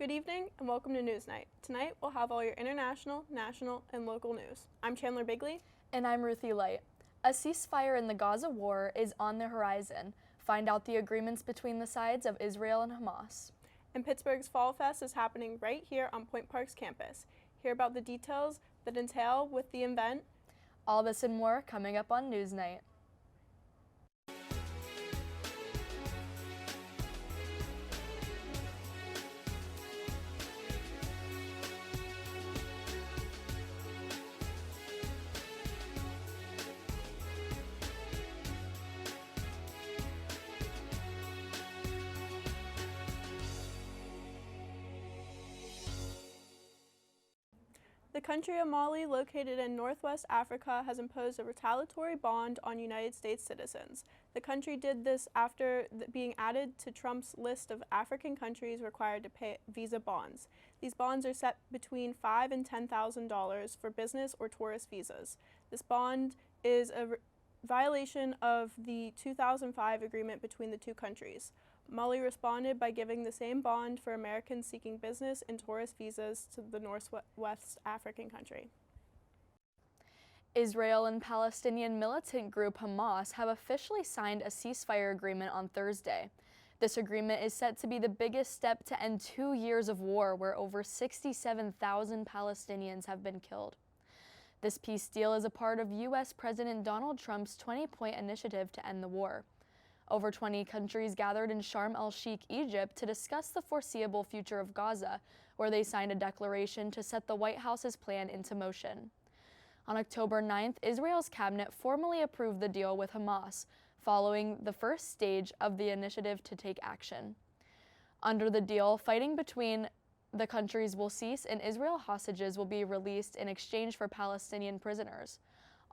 Good evening and welcome to NewsNight. Tonight we'll have all your international, national, and local news. I'm Chandler Bigley. And I'm Ruthie Light. A ceasefire in the Gaza war is on the horizon. Find out the agreements between the sides of Israel and Hamas. And Pittsburgh's Fall Fest is happening right here on Point Park's campus. Hear about the details that entail with the event. All this and more coming up on NewsNight. The country of Mali, located in northwest Africa, has imposed a retaliatory bond on United States citizens. The country did this after being added to Trump's list of African countries required to pay visa bonds. These bonds are set between $5,000 and $10,000 for business or tourist visas. This bond is a violation of the 2005 agreement between the two countries. Mali responded by giving the same bond for Americans seeking business and tourist visas to the northwest African country. Israel and Palestinian militant group Hamas have officially signed a ceasefire agreement on Thursday. This agreement is set to be the biggest step to end 2 years of war where over 67,000 Palestinians have been killed. This peace deal is a part of U.S. President Donald Trump's 20-point initiative to end the war. Over 20 countries gathered in Sharm el-Sheikh, Egypt, to discuss the foreseeable future of Gaza, where they signed a declaration to set the White House's plan into motion. On October 9th, Israel's cabinet formally approved the deal with Hamas, following the first stage of the initiative to take action. Under the deal, fighting between the countries will cease and Israel hostages will be released in exchange for Palestinian prisoners.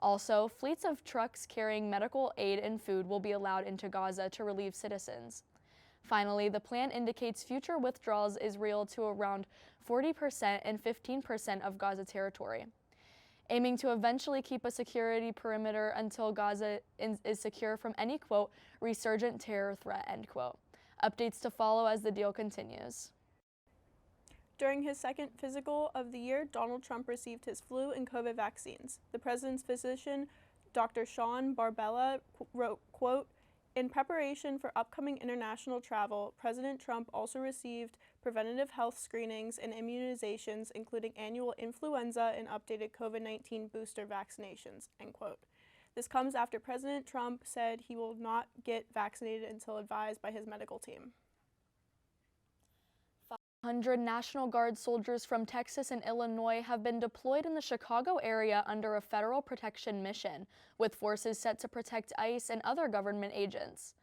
Also, fleets of trucks carrying medical aid and food will be allowed into Gaza to relieve citizens. Finally, the plan indicates future withdrawals Israel to around 40% and 15% of Gaza territory, aiming to eventually keep a security perimeter until Gaza is secure from any, quote, resurgent terror threat, end quote. Updates to follow as the deal continues. During his second physical of the year, Donald Trump received his flu and COVID vaccines. The president's physician, Dr. Sean Barbella, wrote, quote, "In preparation for upcoming international travel, President Trump also received preventative health screenings and immunizations, including annual influenza and updated COVID-19 booster vaccinations," end quote. This comes after President Trump said he will not get vaccinated until advised by his medical team. 100 National Guard soldiers from Texas and Illinois have been deployed in the Chicago area under a federal protection mission, with forces set to protect ICE and other government agents.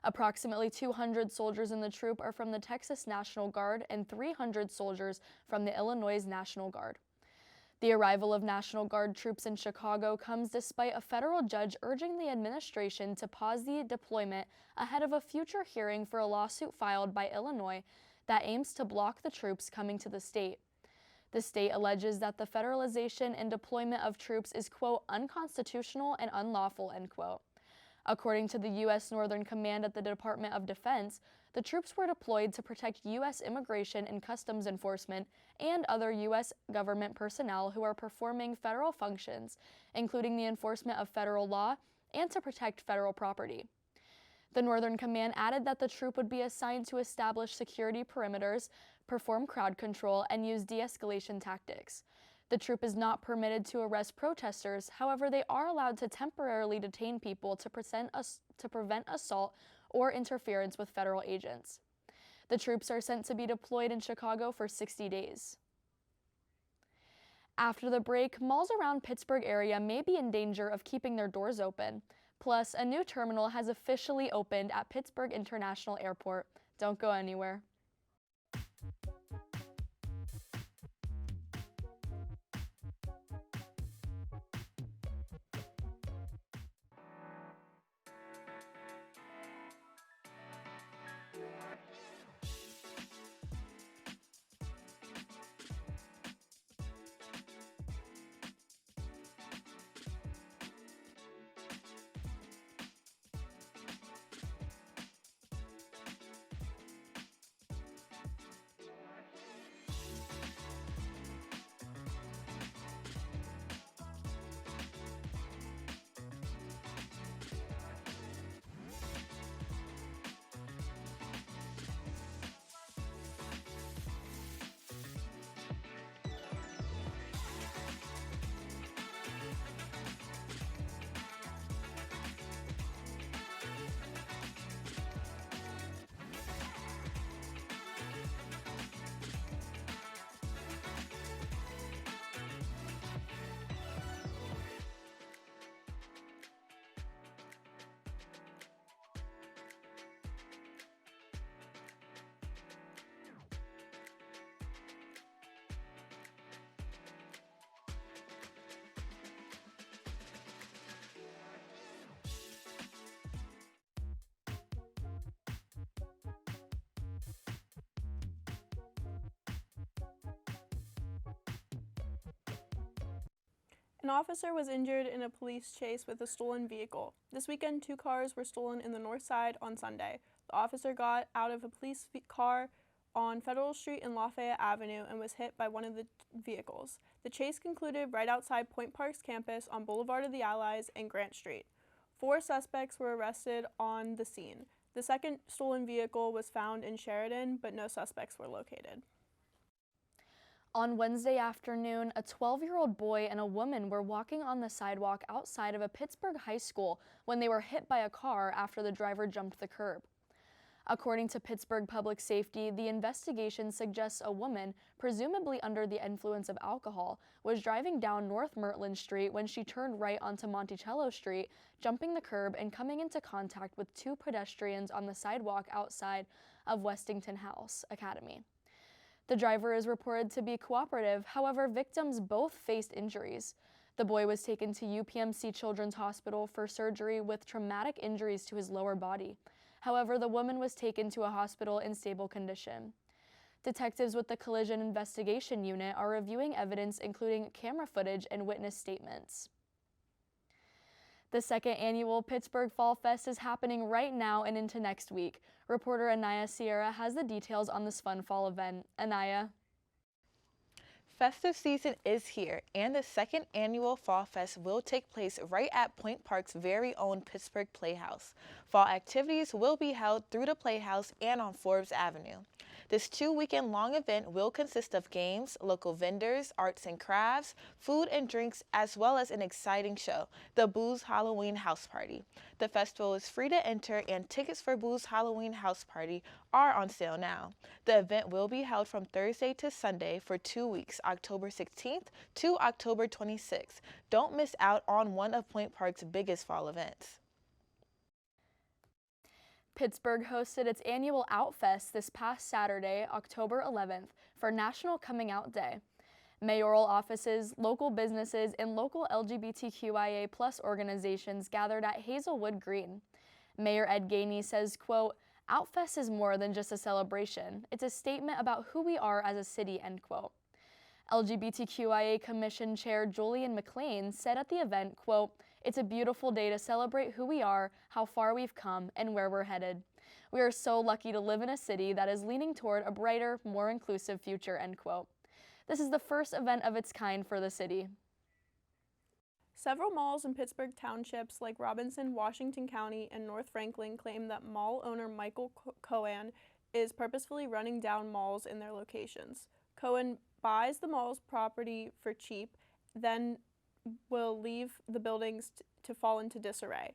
Approximately 200 soldiers in the troop are from the Texas National Guard and 300 soldiers from the Illinois National Guard. The arrival of National Guard troops in Chicago comes despite a federal judge urging the administration to pause the deployment ahead of a future hearing for a lawsuit filed by Illinois that aims to block the troops coming to the state. The state alleges that the federalization and deployment of troops is, quote, unconstitutional and unlawful, end quote. According to the U.S. Northern Command at the Department of Defense, the troops were deployed to protect U.S. immigration and customs enforcement and other U.S. government personnel who are performing federal functions, including the enforcement of federal law and to protect federal property. The Northern Command added that the troop would be assigned to establish security perimeters, perform crowd control, and use de-escalation tactics. The troop is not permitted to arrest protesters, however, they are allowed to temporarily detain people to prevent assault or interference with federal agents. The troops are sent to be deployed in Chicago for 60 days. After the break, malls around Pittsburgh area may be in danger of keeping their doors open. Plus, a new terminal has officially opened at Pittsburgh International Airport. Don't go anywhere. An officer was injured in a police chase with a stolen vehicle. This weekend, 2 cars were stolen in the north side on Sunday. The officer got out of a police car on Federal Street and Lafayette Avenue and was hit by one of the vehicles. The chase concluded right outside Point Park's campus on Boulevard of the Allies and Grant Street. 4 suspects were arrested on the scene. The second stolen vehicle was found in Sheridan, but no suspects were located. On Wednesday afternoon, a 12-year-old boy and a woman were walking on the sidewalk outside of a Pittsburgh high school when they were hit by a car after the driver jumped the curb. According to Pittsburgh Public Safety, the investigation suggests a woman, presumably under the influence of alcohol, was driving down North Mertland Street when she turned right onto Monticello Street, jumping the curb and coming into contact with 2 pedestrians on the sidewalk outside of Westington House Academy. The driver is reported to be cooperative, however, victims both faced injuries. The boy was taken to UPMC Children's Hospital for surgery with traumatic injuries to his lower body. However, the woman was taken to a hospital in stable condition. Detectives with the Collision Investigation Unit are reviewing evidence including camera footage and witness statements. The second annual Pittsburgh Fall Fest is happening right now and into next week. Reporter Anaya Sierra has the details on this fun fall event. Anaya. Festive season is here, and the second annual Fall Fest will take place right at Point Park's very own Pittsburgh Playhouse. Fall activities will be held through the Playhouse and on Forbes Avenue. This 2-weekend-long event will consist of games, local vendors, arts and crafts, food and drinks, as well as an exciting show, the Boo's Halloween House Party. The festival is free to enter, and tickets for Boo's Halloween House Party are on sale now. The event will be held from Thursday to Sunday for 2 weeks, October 16th to October 26th. Don't miss out on one of Point Park's biggest fall events. Pittsburgh hosted its annual Outfest this past Saturday, October 11th, for National Coming Out Day. Mayoral offices, local businesses, and local LGBTQIA+ organizations gathered at Hazelwood Green. Mayor Ed Gainey says, quote, "Outfest is more than just a celebration. It's a statement about who we are as a city," end quote. LGBTQIA Commission Chair Julian McLean said at the event, quote, "It's a beautiful day to celebrate who we are, how far we've come, and where we're headed. We are so lucky to live in a city that is leaning toward a brighter, more inclusive future," end quote. This is the first event of its kind for the city. Several malls in Pittsburgh townships like Robinson, Washington County, and North Franklin claim that mall owner Michael Cohen is purposefully running down malls in their locations. Cohen buys the mall's property for cheap, then will leave the buildings to fall into disarray,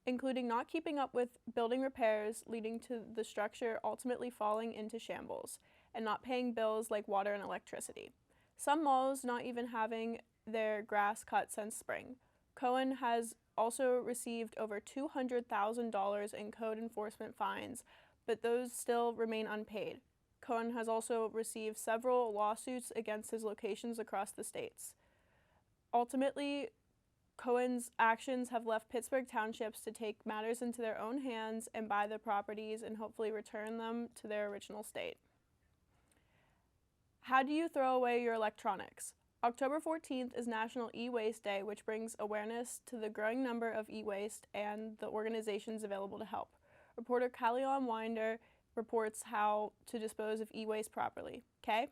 including not keeping up with building repairs, leading to the structure ultimately falling into shambles, and not paying bills like water and electricity. Some malls not even having their grass cut since spring. Cohen has also received over $200,000 in code enforcement fines, but those still remain unpaid. Cohen has also received several lawsuits against his locations across the states. Ultimately, Cohen's actions have left Pittsburgh townships to take matters into their own hands and buy the properties and hopefully return them to their original state. How do you throw away your electronics? October 14th is National E-Waste Day, which brings awareness to the growing number of e-waste and the organizations available to help. Reporter Callion Winder reports how to dispose of e-waste properly. Kay?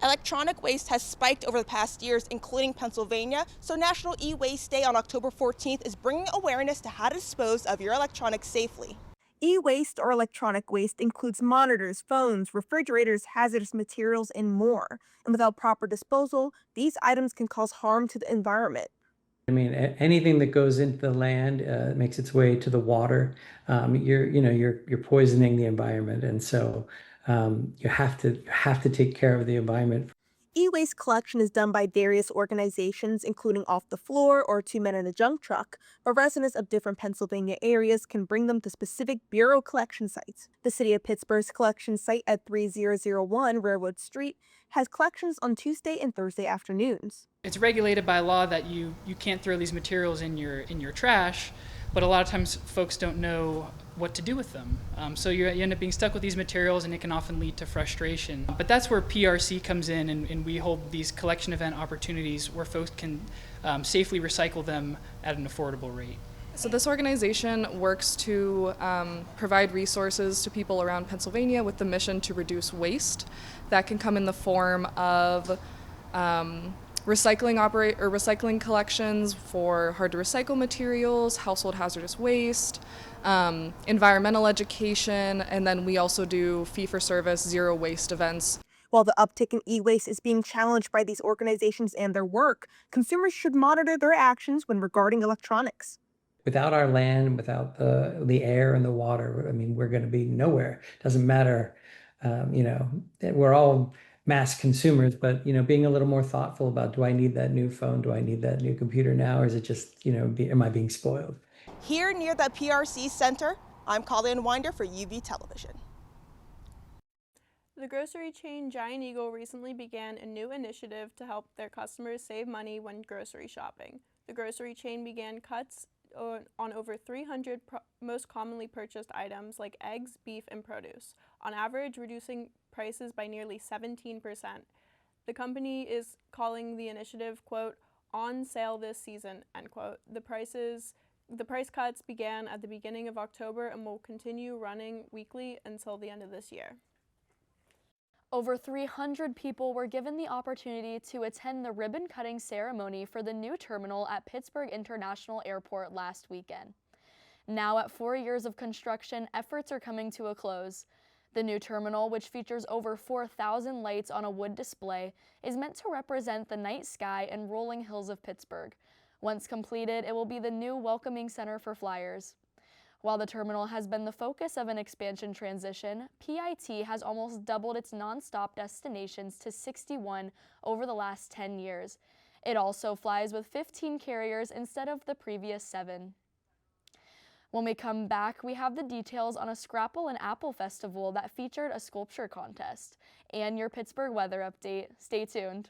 Electronic waste has spiked over the past years, including Pennsylvania, so National E-Waste Day on October 14th is bringing awareness to how to dispose of your electronics safely. E-waste or electronic waste includes monitors, phones, refrigerators, hazardous materials, and more. And without proper disposal, these items can cause harm to the environment. I mean, anything that goes into the land makes its way to the water. You're poisoning the environment, and so you have to take care of the environment. E-waste collection is done by various organizations, including Off the Floor or Two Men in a Junk Truck, but residents of different Pennsylvania areas can bring them to specific Bureau collection sites. The City of Pittsburgh's collection site at 3001 Railroad Street has collections on Tuesday and Thursday afternoons. It's regulated by law that you can't throw these materials in your trash, but a lot of times folks don't know what to do with them. So you end up being stuck with these materials, and it can often lead to frustration. But that's where PRC comes in, and we hold these collection event opportunities where folks can safely recycle them at an affordable rate. So this organization works to provide resources to people around Pennsylvania with the mission to reduce waste. That can come in the form of recycling collections for hard to recycle materials, household hazardous waste, environmental education, and then we also do fee-for-service zero waste events. While the uptick in e-waste is being challenged by these organizations and their work, consumers should monitor their actions when regarding electronics. Without our land, without the air and the water, I mean, we're going to be nowhere. Doesn't matter, we're all mass consumers, but being a little more thoughtful about, do I need that new phone? Do I need that new computer now? Or is it just, am I being spoiled? Here near the PRC Center, I'm Colleen Winder for UV Television. The grocery chain Giant Eagle recently began a new initiative to help their customers save money when grocery shopping. The grocery chain began cuts on over 300 most commonly purchased items like eggs, beef, and produce, on average reducing prices by nearly 17%. The company is calling the initiative, quote, on sale this season, end quote. The price cuts began at the beginning of October and will continue running weekly until the end of this year. Over 300 people were given the opportunity to attend the ribbon-cutting ceremony for the new terminal at Pittsburgh International Airport last weekend. Now, at 4 years of construction, efforts are coming to a close. The new terminal, which features over 4,000 lights on a wood display, is meant to represent the night sky and rolling hills of Pittsburgh. Once completed, it will be the new welcoming center for flyers. While the terminal has been the focus of an expansion transition, PIT has almost doubled its nonstop destinations to 61 over the last 10 years. It also flies with 15 carriers instead of the previous 7. When we come back, we have the details on a Scrapple and Apple Festival that featured a sculpture contest and your Pittsburgh weather update. Stay tuned.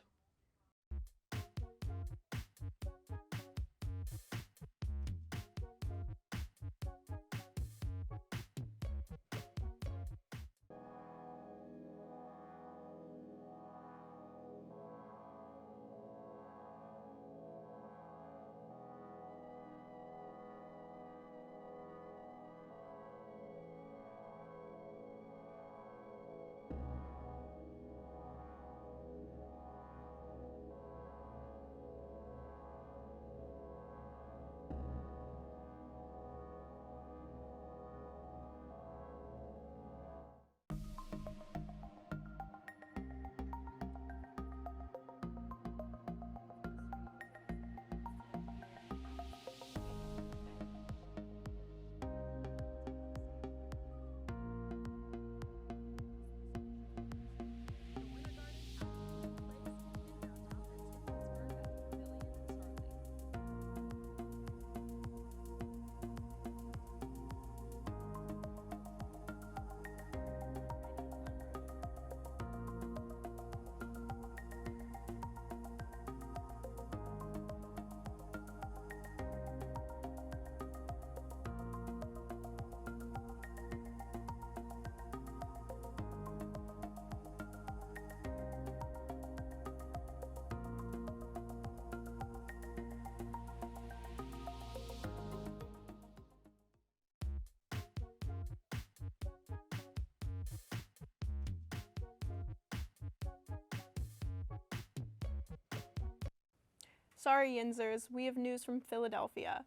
Sorry, Yinzers, we have news from Philadelphia.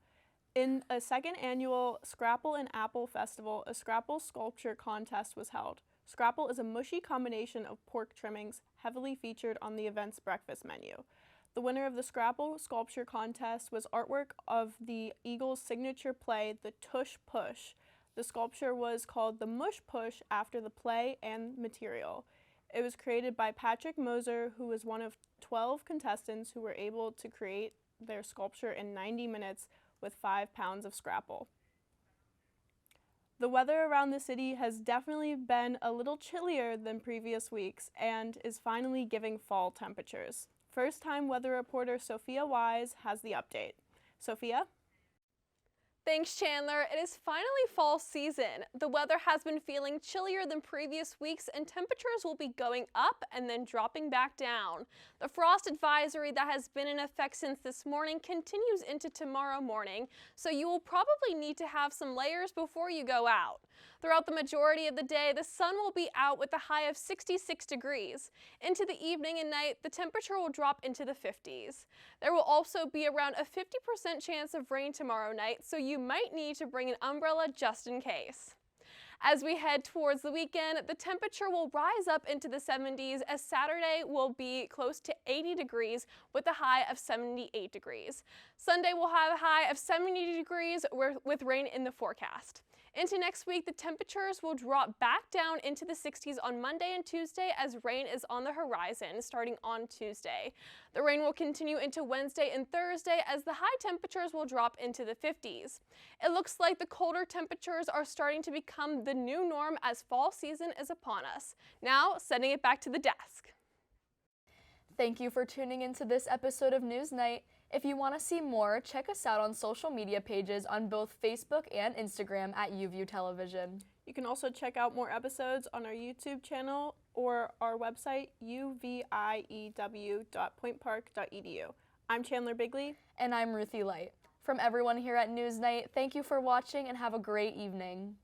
In a second annual Scrapple and Apple Festival, a Scrapple sculpture contest was held. Scrapple is a mushy combination of pork trimmings, heavily featured on the event's breakfast menu. The winner of the Scrapple sculpture contest was artwork of the Eagles' signature play, The Tush Push. The sculpture was called the Mush Push after the play and material. It was created by Patrick Moser, who was one of 12 contestants who were able to create their sculpture in 90 minutes with 5 pounds of Scrapple. The weather around the city has definitely been a little chillier than previous weeks and is finally giving fall temperatures. First-time weather reporter Sophia Wise has the update. Sophia? Thanks, Chandler. It is finally fall season. The weather has been feeling chillier than previous weeks, and temperatures will be going up and then dropping back down. The frost advisory that has been in effect since this morning continues into tomorrow morning, so you will probably need to have some layers before you go out. Throughout the majority of the day, the sun will be out with a high of 66 degrees. Into the evening and night, the temperature will drop into the 50s. There will also be around a 50% chance of rain tomorrow night, so you might need to bring an umbrella just in case. As we head towards the weekend, the temperature will rise up into the 70s as Saturday will be close to 80 degrees with a high of 78 degrees. Sunday will have a high of 70 degrees with rain in the forecast. Into next week, the temperatures will drop back down into the 60s on Monday and Tuesday as rain is on the horizon starting on Tuesday. The rain will continue into Wednesday and Thursday as the high temperatures will drop into the 50s. It looks like the colder temperatures are starting to become the new norm as fall season is upon us. Now, sending it back to the desk. Thank you for tuning into this episode of NewsNight. If you want to see more, check us out on social media pages on both Facebook and Instagram at UView Television. You can also check out more episodes on our YouTube channel or our website, uview.pointpark.edu. I'm Chandler Bigley. And I'm Ruthie Light. From everyone here at NewsNight, thank you for watching and have a great evening.